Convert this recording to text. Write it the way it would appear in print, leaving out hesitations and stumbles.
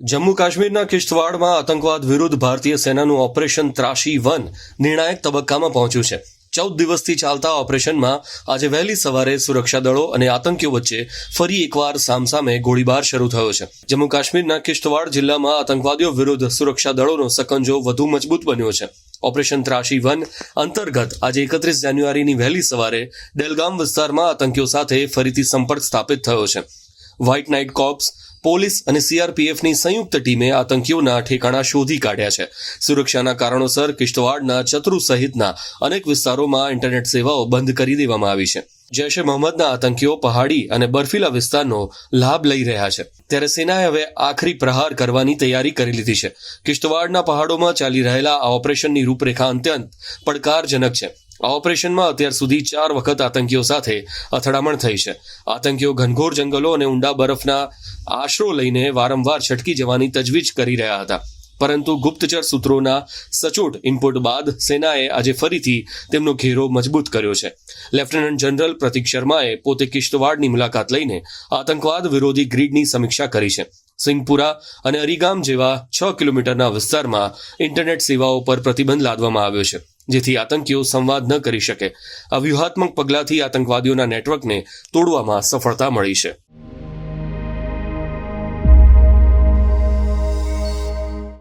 જમ્મુ કાશ્મીરના કિશ્તવાડમાં આતંકવાદ વિરુદ્ધ ભારતીય સેનાનું ઓપરેશન ત્રાસી-1 નિર્ણાયક તબક્કામાં પહોંચ્યું છે। 14 દિવસથી ચાલતા ઓપરેશનમાં આજે વહેલી સવારે સુરક્ષા દળો અને આતંકીઓ વચ્ચે ફરી એકવાર સામસામે ગોળીબાર શરૂ થયો છે। જમ્મુ કાશ્મીરના કિશ્તવાડ જિલ્લામાં આતંકવાદીઓ વિરુદ્ધ સુરક્ષા દળોનો સકંજો વધુ મજબૂત બન્યો છે। ઓપરેશન ત્રાસી-1 અંતર્ગત આજે 31 જાન્યુઆરીની વહેલી સવારે ડેલગામ વિસ્તારમાં આતંકીઓ સાથે ફરીથી સંપર્ક સ્થાપિત થયો છે। વ્હાઇટ નાઇટ કોર્પ્સ, પોલીસ અને સીઆરપીએફની સંયુક્ત ટીમે આતંકીઓના ઠેકાણા શોધી કાઢ્યા છે। સુરક્ષાના કારણોસર કિશ્તવાડના ચતુરુ સહિતના અનેક વિસ્તારોમાં ઇન્ટરનેટ સેવાઓ બંધ કરી દેવામાં આવી છે। જૈશ એ મોહમ્મદના આતંકીઓ પહાડી અને બર્ફીલા વિસ્તારનો લાભ લઈ રહ્યા છે, ત્યારે સેનાએ હવે આખરી પ્રહાર કરવાની તૈયારી કરી લીધી છે। કિશ્તવાડના પહાડોમાં ચાલી રહેલા આ ઓપરેશનની રૂપરેખા અત્યંત પડકારજનક છે। આ ઓપરેશનમાં અત્યાર સુધી 4 વખત આતંકીઓ સાથે અથડામણ થઈ છે। આતંકીઓ ઘનઘોર જંગલો અને ઊંડા બરફના આશરો લઈને વારંવાર છટકી જવાની તજવીજ કરી રહ્યા હતા, પરંતુ ગુપ્તચર સૂત્રોના સચોટ ઇનપુટ બાદ સેનાએ આજે ફરીથી તેમનો ઘેરો મજબૂત કર્યો છે। લેફ્ટનન્ટ જનરલ પ્રતીક શર્માએ પોતે કિશ્તવાડની મુલાકાત લઈને આતંકવાદ વિરોધી ગ્રીડની સમીક્ષા કરી છે। સિંગપુરા અને અરીગામ જેવા 6 કિલોમીટરના વિસ્તારમાં ઇન્ટરનેટ સેવાઓ પર પ્રતિબંધ લાદવામાં આવ્યો છે, જેથી આતંકીઓ સંવાદ ન કરી શકે। આ વ્યૂહાત્મક પગલાંથી આતંકવાદીઓના નેટવર્કને તોડવામાં સફળતા મળી છે।